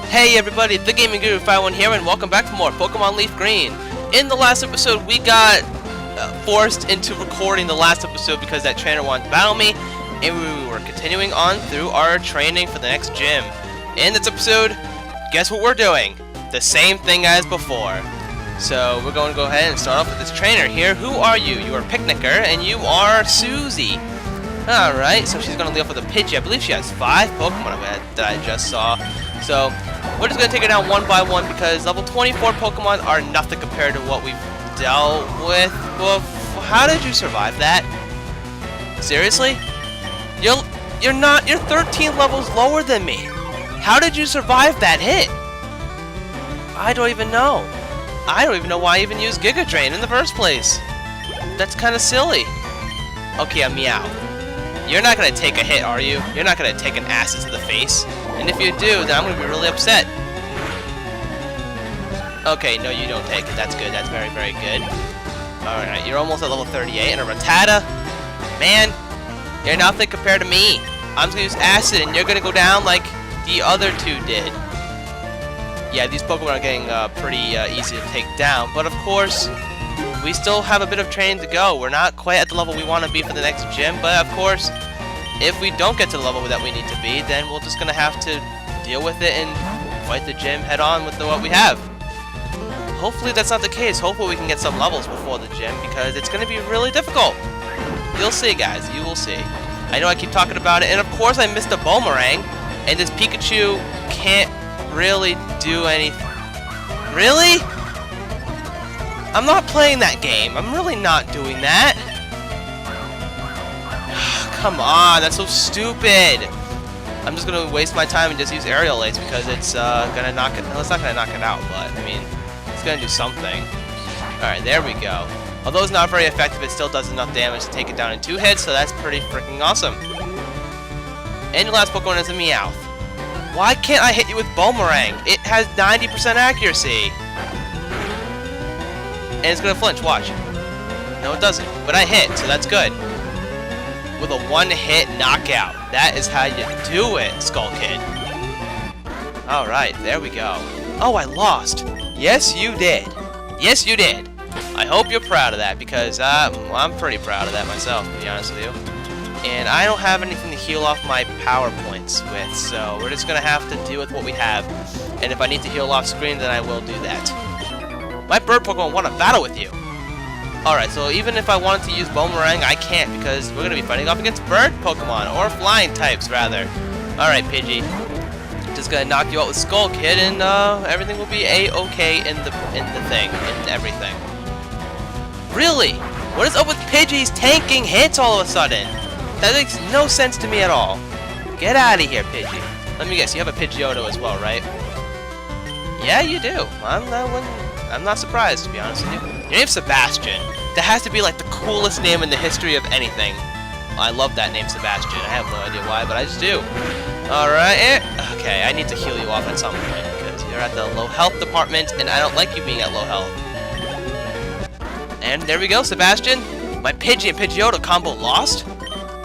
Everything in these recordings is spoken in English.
Hey everybody, the Gaming Guru 51 here, and welcome back for more Pokemon Leaf Green. In the last episode, we got forced into recording the last episode because that trainer wanted to battle me, and we were continuing on through our training for the next gym. In this episode, guess what we're doing? The same thing as before. So we're going to go ahead and start off with this trainer here. Who are you? You are Picnicker, and you are Susie. Alright, so she's going to lead off with a Pidgey. I believe she has 5 Pokemon that I just saw. So we're just going to take her down one by one because level 24 Pokemon are nothing compared to what we've dealt with. Well, how did you survive that? Seriously? You're 13 levels lower than me. How did you survive that hit? I don't even know. I don't even know why I even used Giga Drain in the first place. That's kind of silly. Okay, I'm Meow. You're not going to take a hit, are you? You're not going to take an acid to the face. And if you do, then I'm going to be really upset. Okay, no, you don't take it. That's good. That's very, very good. Alright, you're almost at level 38. And a Rattata, man, you're nothing compared to me. I'm going to use acid, and you're going to go down like the other two did. Yeah, these Pokemon are getting pretty easy to take down. But of course, we still have a bit of training to go. We're not quite at the level we want to be for the next gym, but of course, if we don't get to the level that we need to be, then we're just going to have to deal with it and fight the gym head on with what we have. Hopefully that's not the case. Hopefully we can get some levels before the gym, because it's going to be really difficult. You'll see, guys. You will see. I know I keep talking about it, and of course I missed a Boomerang, and this Pikachu can't really do anything. Really? I'm not playing that game. I'm really not doing that. Come on, that's so stupid. I'm just gonna waste my time and just use Aerial Ace because it's gonna knock it. No, it's not gonna knock it out, but I mean, it's gonna do something. All right, there we go. Although it's not very effective, it still does enough damage to take it down in 2 hits, so that's pretty freaking awesome. And your last Pokemon is a Meowth. Why can't I hit you with Boomerang? It has 90% accuracy. And it's gonna flinch, watch. No, it doesn't. But I hit, so that's good. With a 1-hit knockout. That is how you do it, Skull Kid. Alright, there we go. Oh, I lost. Yes, you did. Yes, you did. I hope you're proud of that, because I'm pretty proud of that myself, to be honest with you. And I don't have anything to heal off my power points with, so we're just gonna have to deal with what we have. And if I need to heal off screen, then I will do that. My bird Pokemon want to battle with you. Alright, so even if I wanted to use Boomerang, I can't, because we're going to be fighting off against bird Pokemon, or flying types, rather. Alright, Pidgey. Just going to knock you out with Skull Kid, and everything will be A-okay in the thing, in everything. Really? What is up with Pidgey's tanking hits all of a sudden? That makes no sense to me at all. Get out of here, Pidgey. Let me guess, you have a Pidgeotto as well, right? Yeah, you do. I'm not surprised, to be honest with you. Your name's Sebastian. That has to be like the coolest name in the history of anything. I love that name, Sebastian. I have no idea why, but I just do. Alright. Okay, I need to heal you off at some point, because you're at the low health department, and I don't like you being at low health. And there we go, Sebastian. My Pidgey and Pidgeotto combo lost?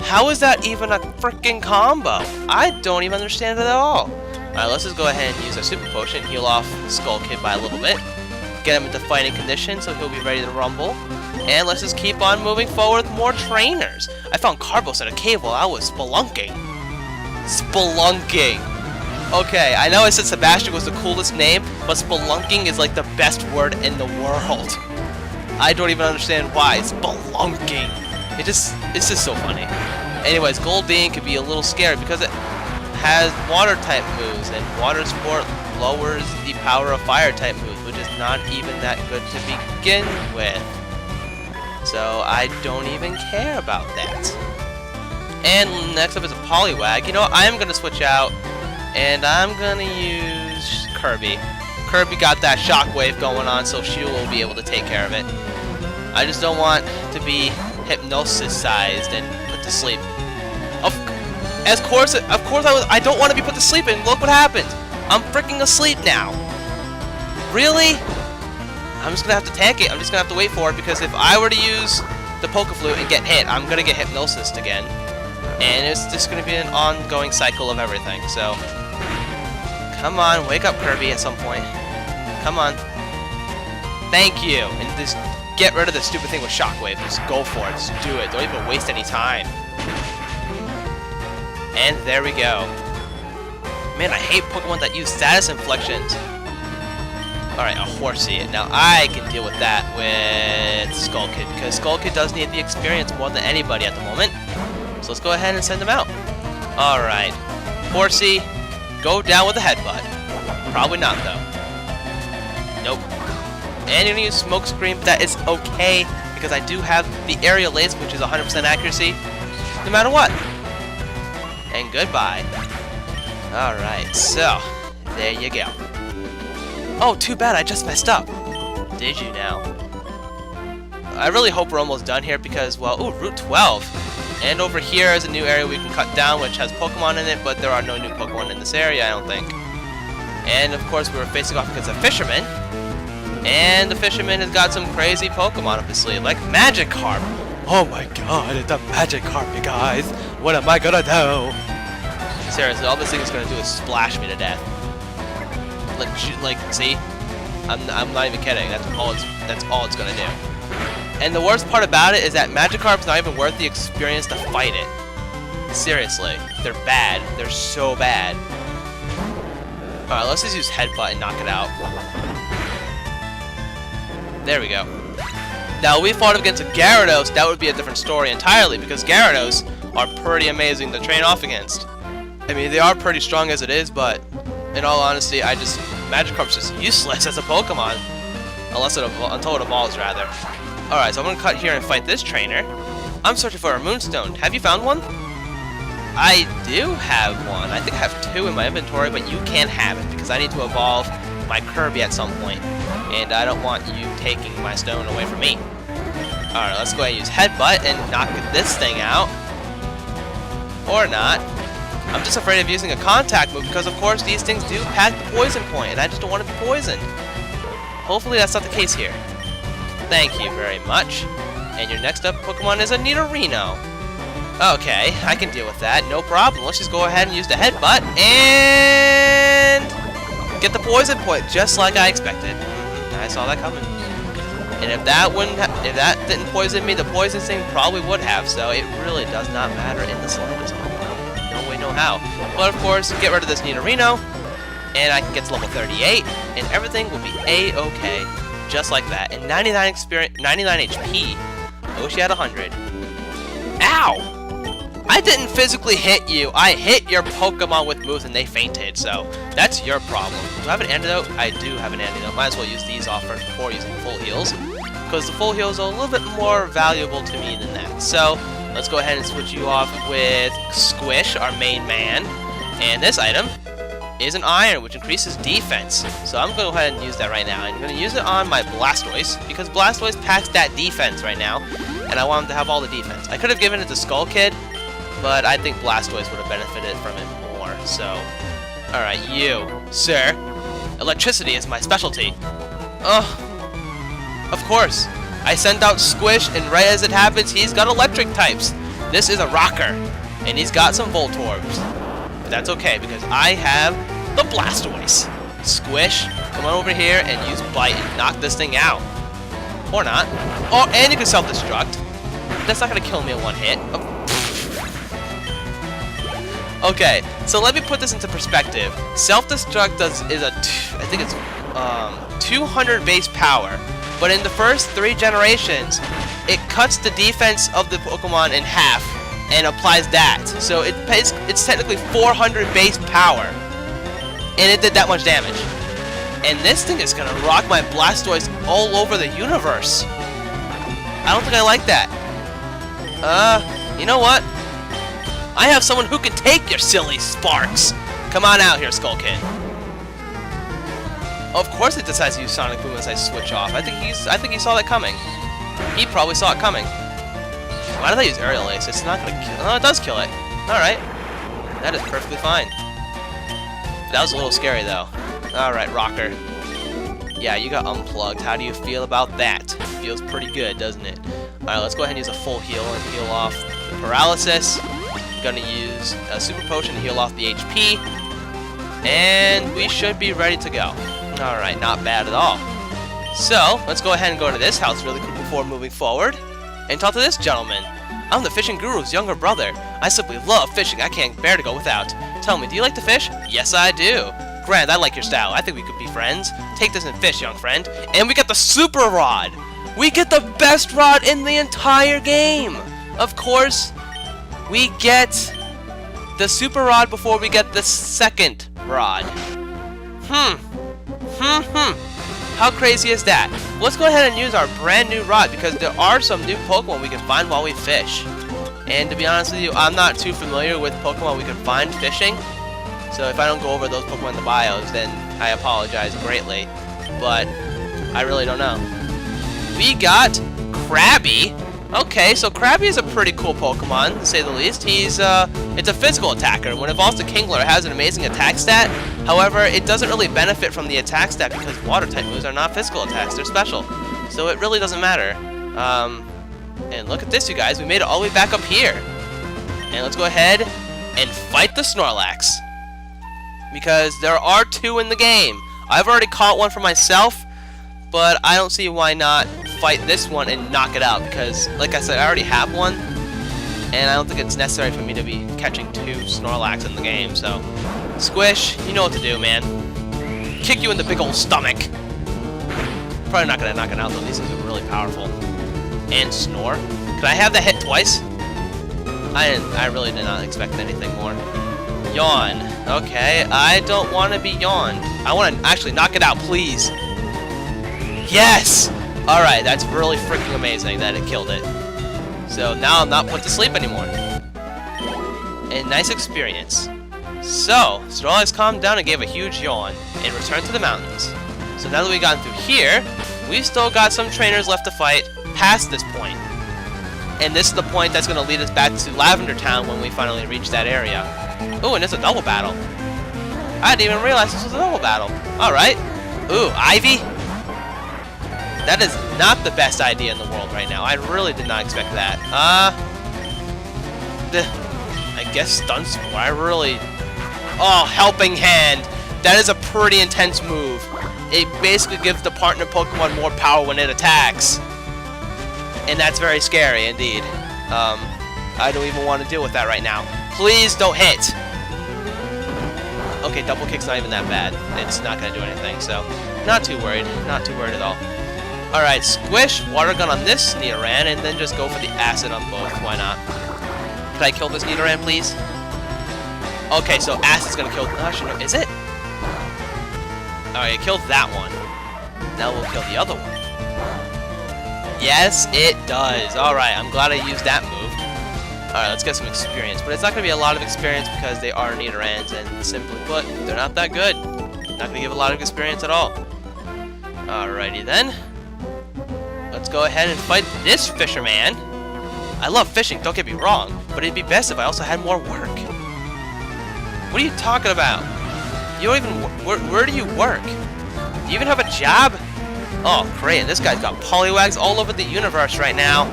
How is that even a freaking combo? I don't even understand it at all. Alright, let's just go ahead and use our Super Potion, heal off Skull Kid by a little bit. Get him into fighting condition so he'll be ready to rumble. And let's just keep on moving forward with more trainers. I found Carbos in a cave while I was spelunking. Spelunking. Okay, I know I said Sebastian was the coolest name, but spelunking is like the best word in the world. I don't even understand why. Spelunking. It's just so funny. Anyways, Goldeen could be a little scary because it has water type moves, and water sport lowers the power of fire type moves, which is not even that good to begin with. So I don't even care about that. And next up is a Poliwag. You know what? I am going to switch out, and I'm going to use Kirby. Kirby got that shockwave going on, so she will be able to take care of it. I just don't want to be hypnosis-sized and put to sleep. Of course I don't want to be put to sleep, and look what happened. I'm freaking asleep now. Really? I'm just gonna have to tank it. I'm just gonna have to wait for it, because if I were to use the Pokeflute and get hit, I'm gonna get hypnosised again. And it's just gonna be an ongoing cycle of everything, so Come on, wake up, Kirby, at some point. Come on. Thank you. And just get rid of this stupid thing with Shockwave. Just go for it. Just do it. Don't even waste any time. And there we go. Man, I hate Pokemon that use status inflections. Alright, a Horsey. Now, I can deal with that with Skull Kid, because Skull Kid does need the experience more than anybody at the moment. So let's go ahead and send him out. Alright. Horsey, go down with a headbutt. Probably not, though. Nope. And you're going to use Smoke Screen, but that is okay, because I do have the Aerial Ace, which is 100% accuracy, no matter what. And goodbye. Alright, so, there you go. Oh, too bad, I just messed up. Did you now? I really hope we're almost done here because, well, ooh, Route 12. And over here is a new area we can cut down, which has Pokemon in it, but there are no new Pokemon in this area, I don't think. And, of course, we were facing off against a Fisherman. And the Fisherman has got some crazy Pokemon up his sleeve, like Magikarp. Oh my god, it's a Magikarp, you guys. What am I gonna do? Seriously, all this thing is gonna do is splash me to death. Like, see? I'm not even kidding. That's all it's gonna do. And the worst part about it is that Magikarp's not even worth the experience to fight it. Seriously, they're bad. They're so bad. All right, let's just use Headbutt and knock it out. There we go. Now, if we fought against a Gyarados, that would be a different story entirely, because Gyarados are pretty amazing to train off against. I mean, they are pretty strong as it is, but in all honesty, Magikarp's just useless as a Pokemon. Until it evolves, rather. Alright, so I'm going to cut here and fight this trainer. I'm searching for a Moonstone. Have you found one? I do have one. I think I have 2 in my inventory, but you can't have it, because I need to evolve my Kirby at some point. And I don't want you taking my stone away from me. Alright, let's go ahead and use Headbutt and knock this thing out. Or not. I'm just afraid of using a contact move because, of course, these things do pack the poison point, and I just don't want to be poisoned. Hopefully that's not the case here. Thank you very much. And your next up Pokemon is a Nidorino. Okay, I can deal with that. No problem. Let's just go ahead and use the Headbutt and get the poison point, just like I expected. I saw that coming. And if that didn't poison me, the poison thing probably would have. So it really does not matter in the slightest. No way, no how. But of course, get rid of this Nidorino, and I can get to level 38, and everything will be a-okay, just like that. And 99 experience, 99 HP. I wish you had 100. Ow! I didn't physically hit you. I hit your Pokemon with moves, and they fainted. So that's your problem. Do I have an antidote? I do have an antidote. Might as well use these off first before using full heals, because the full heals are a little bit more valuable to me than that. So let's go ahead and switch you off with Squish, our main man. And this item is an Iron, which increases defense. So I'm going to go ahead and use that right now. I'm going to use it on my Blastoise, because Blastoise packs that defense right now, and I want him to have all the defense. I could have given it to Skull Kid, but I think Blastoise would have benefited from it more. So, alright, you, sir. Electricity is my specialty. Of course. I send out Squish, and right as it happens, he's got electric types. This is a rocker, and he's got some Voltorbs. But that's okay, because I have the Blastoise. Squish, come on over here and use Bite and knock this thing out. Or not. Oh, and you can self-destruct. That's not going to kill me in one hit. Oh. Okay, so let me put this into perspective. Self-destruct is I think it's 200 base power. But in the first 3 generations, it cuts the defense of the Pokemon in half and applies that. So it's technically 400 base power. And it did that much damage. And this thing is going to rock my Blastoise all over the universe. I don't think I like that. You know what? I have someone who can take your silly sparks. Come on out here, Skull Kid. Of course it decides to use Sonic Boom as I switch off. I think he saw that coming. He probably saw it coming. Why did I use Aerial Ace? It's not gonna kill. Oh, it does kill it. Alright. That is perfectly fine. That was a little scary though. Alright, Rocker. Yeah, you got unplugged. How do you feel about that? Feels pretty good, doesn't it? Alright, let's go ahead and use a full heal and heal off the paralysis. I'm gonna use a Super Potion to heal off the HP. And we should be ready to go. Alright, not bad at all. So, let's go ahead and go to this house really quick before moving forward. And talk to this gentleman. I'm the fishing guru's younger brother. I simply love fishing. I can't bear to go without. Tell me, do you like to fish? Yes, I do. Grand, I like your style. I think we could be friends. Take this and fish, young friend. And we get the super rod. We get the best rod in the entire game. Of course, we get the super rod before we get the second rod. How crazy is that? Let's go ahead and use our brand new rod because there are some new Pokemon we can find while we fish. And to be honest with you, I'm not too familiar with Pokemon we can find fishing. So if I don't go over those Pokemon in the bios, then I apologize greatly. But I really don't know. We got Krabby. Okay, so Krabby is a pretty cool Pokemon, to say the least. It's a physical attacker. When it evolves to Kingler, it has an amazing attack stat. However, it doesn't really benefit from the attack stat because water-type moves are not physical attacks, they're special. So it really doesn't matter. And look at this, you guys. We made it all the way back up here. And let's go ahead and fight the Snorlax. Because there are two in the game. I've already caught one for myself, but I don't see why not fight this one and knock it out. Because, like I said, I already have one. And I don't think it's necessary for me to be catching two Snorlax in the game. So, Squish, you know what to do, man. Kick you in the big old stomach. Probably not going to knock it out, though. These things are really powerful. And Snore. Could I have that hit twice? I really did not expect anything more. Yawn. Okay, I don't want to be yawned. I want to actually knock it out, please. Yes! Alright, that's really freaking amazing that it killed it. So now I'm not put to sleep anymore. And nice experience. So, Snorlax calmed down and gave a huge yawn and returned to the mountains. So now that we've gotten through here, we've still got some trainers left to fight past this point. And this is the point that's going to lead us back to Lavender Town when we finally reach that area. Ooh, and it's a double battle. I didn't even realize this was a double battle. Alright. Ooh, Ivy? That is not the best idea in the world right now. I really did not expect that. I guess Stun Spore. I really... Oh, Helping Hand. That is a pretty intense move. It basically gives the partner Pokemon more power when it attacks. And that's very scary indeed. I don't even want to deal with that right now. Please don't hit. Okay, double kick's not even that bad. It's not going to do anything, so not too worried. Not too worried at all. Alright, Squish, Water Gun on this Nidoran, and then just go for the Acid on both. Why not? Can I kill this Nidoran, please? Okay, so Acid's going to kill... Actually, no, is it? Alright, it killed that one. Now we'll kill the other one. Yes, it does. Alright, I'm glad I used that move. Alright, let's get some experience. But it's not going to be a lot of experience because they are Nidorans, and simply put, they're not that good. Not going to give a lot of experience at all. Alrighty then. Let's go ahead and fight this fisherman. I love fishing, don't get me wrong, but it'd be best if I also had more work. What are you talking about? You don't even... Where do you work? Do you even have a job? Oh, great, and this guy's got Poliwags all over the universe right now.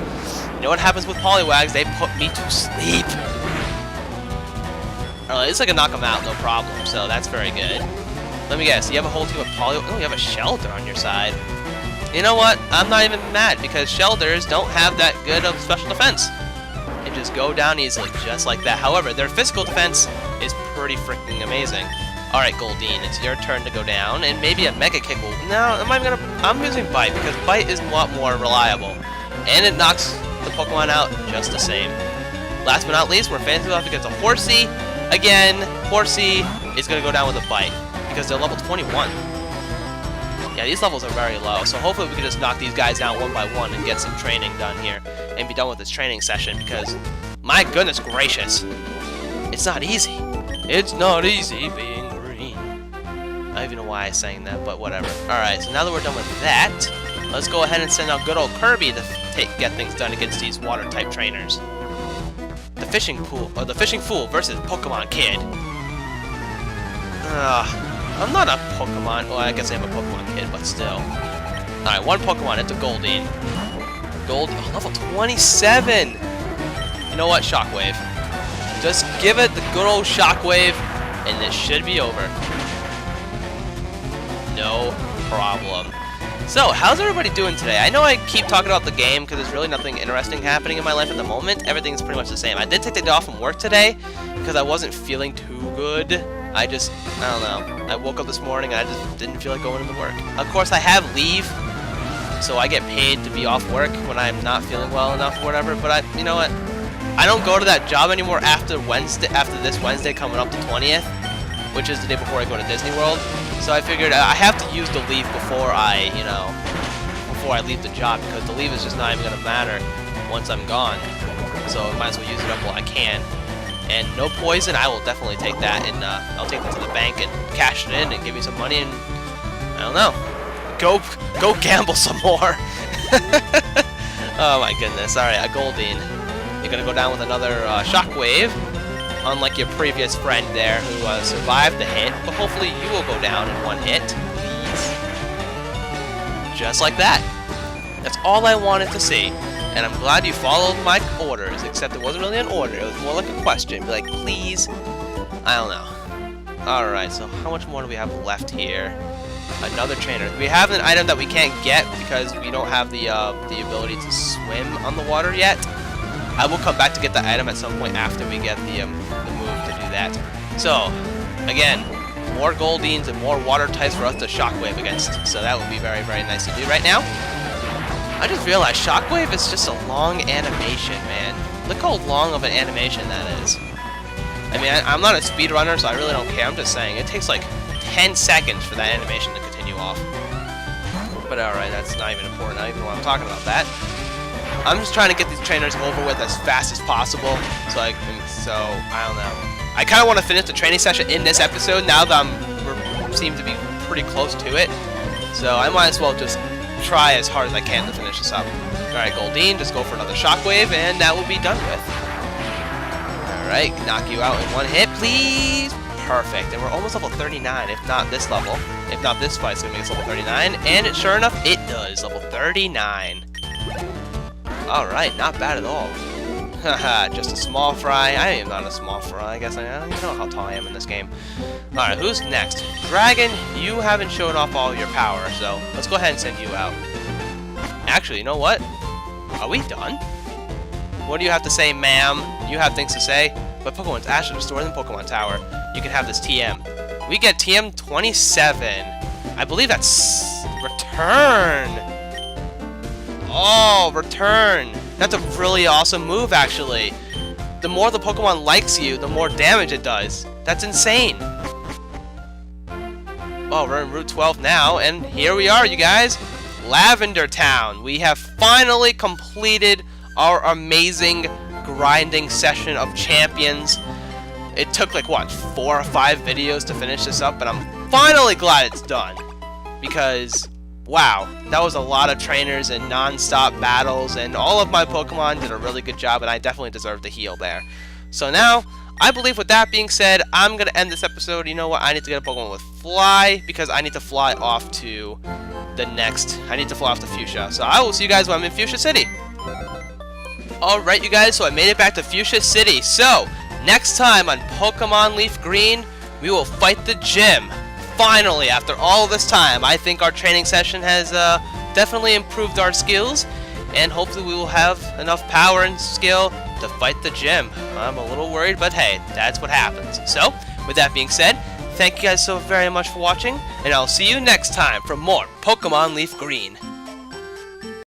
You know what happens with Poliwags? They put me to sleep. Alright, at least I can knock them out, no problem, so that's very good. Let me guess, you have a whole team of Poliwags? Oh, you have a Shelter on your side. You know what? I'm not even mad, because Shelters don't have that good of special defense. They just go down easily, just like that. However, their physical defense is pretty freaking amazing. Alright, Goldeen, it's your turn to go down, and maybe a Mega Kick will... No, I'm using Bite, because Bite is a lot more reliable. And it knocks the Pokemon out just the same. Last but not least, we're fancy off against a Horsey. Again, Horsey is going to go down with a Bite, because they're level 21. Yeah, these levels are very low, so hopefully we can just knock these guys down one by one and get some training done here, and be done with this training session, because, my goodness gracious, it's not easy. It's not easy being green. I don't even know why I sang that, but whatever. Alright, so now that we're done with that, let's go ahead and send out good old Kirby to get things done against these water-type trainers. The Fishing Fool versus Pokemon Kid. I'm not a Pokemon... Well, I guess I am a Pokemon Kid, but still. Alright, one Pokemon, it's a Goldeen. Level 27! You know what? Shockwave. Just give it the good old Shockwave, and this should be over. no problem. So, how's everybody doing today? I know I keep talking about the game because there's really nothing interesting happening in my life at the moment. Everything's pretty much the same. I did take the day off from work today because I wasn't feeling too good. I don't know. I woke up this morning and I just didn't feel like going into work. Of course, I have leave, so I get paid to be off work when I'm not feeling well enough or whatever. But you know what? I don't go to that job anymore after this Wednesday coming up the 20th, which is the day before I go to Disney World. So I figured I have to use the leave before I leave the job, because the leave is just not even gonna matter once I'm gone. So I might as well use it up while I can. And no poison, I will definitely take that, and I'll take it to the bank and cash it in and give me some money, and I don't know, go gamble some more. Oh my goodness! All right, a Goldeen. You're gonna go down with another shockwave, unlike your previous friend there who survived the hit. But hopefully you will go down in one hit, please. Just like that. That's all I wanted to see. And I'm glad you followed my orders, except it wasn't really an order, it was more like a question. Be like, please? I don't know. Alright, so how much more do we have left here? Another trainer. We have an item that we can't get because we don't have the ability to swim on the water yet. I will come back to get the item at some point after we get the move to do that. So, again, more Goldeens and more water types for us to shockwave against. So that would be very, very nice to do right now. I just realized Shockwave is just a long animation, man. Look how long of an animation that is. I mean, I'm not a speedrunner, so I really don't care. I'm just saying, it takes like 10 seconds for that animation to continue off. But alright, that's not even important. I don't even know why I'm talking about that. I'm just trying to get these trainers over with as fast as possible. So I don't know. I kind of want to finish the training session in this episode now that we seem to be pretty close to it. So I might as well just try as hard as I can to finish this up. Alright, Goldeen, just go for another shockwave, and that will be done with. Alright, knock you out in one hit, please. Perfect. And we're almost level 39, if not this level. If not this fight's gonna make us level 39. And sure enough, it does. Level 39. Alright, not bad at all. Haha, just a small fry. I am not a small fry. I guess I don't even know how tall I am in this game. Alright, who's next? Dragon, you haven't shown off all your power, so let's go ahead and send you out. Actually, you know what? Are we done? What do you have to say, ma'am? You have things to say? But Pokemon's Ashes are stored in the Pokemon Tower. You can have this TM. We get TM 27. I believe that's Return. Oh, Return. That's a really awesome move, actually. The more the Pokemon likes you, the more damage it does. That's insane. Oh, we're in Route 12 now, and here we are, you guys. Lavender Town. We have finally completed our amazing grinding session of champions. It took like, what, 4 or 5 videos to finish this up, but I'm finally glad it's done. Because, wow, that was a lot of trainers and non-stop battles, and all of my Pokemon did a really good job, and I definitely deserve the heal there. So now, I believe with that being said, I'm going to end this episode. You know what? I need to get a Pokemon with Fly, because I need to fly off to I need to fly off to Fuchsia. So I will see you guys when I'm in Fuchsia City. Alright, you guys, so I made it back to Fuchsia City. So, next time on Pokemon Leaf Green, we will fight the gym. Finally, after all this time, I think our training session has definitely improved our skills, and hopefully we will have enough power and skill to fight the gym. I'm a little worried, but hey, that's what happens. So, with that being said, thank you guys so very much for watching, and I'll see you next time for more Pokemon Leaf Green.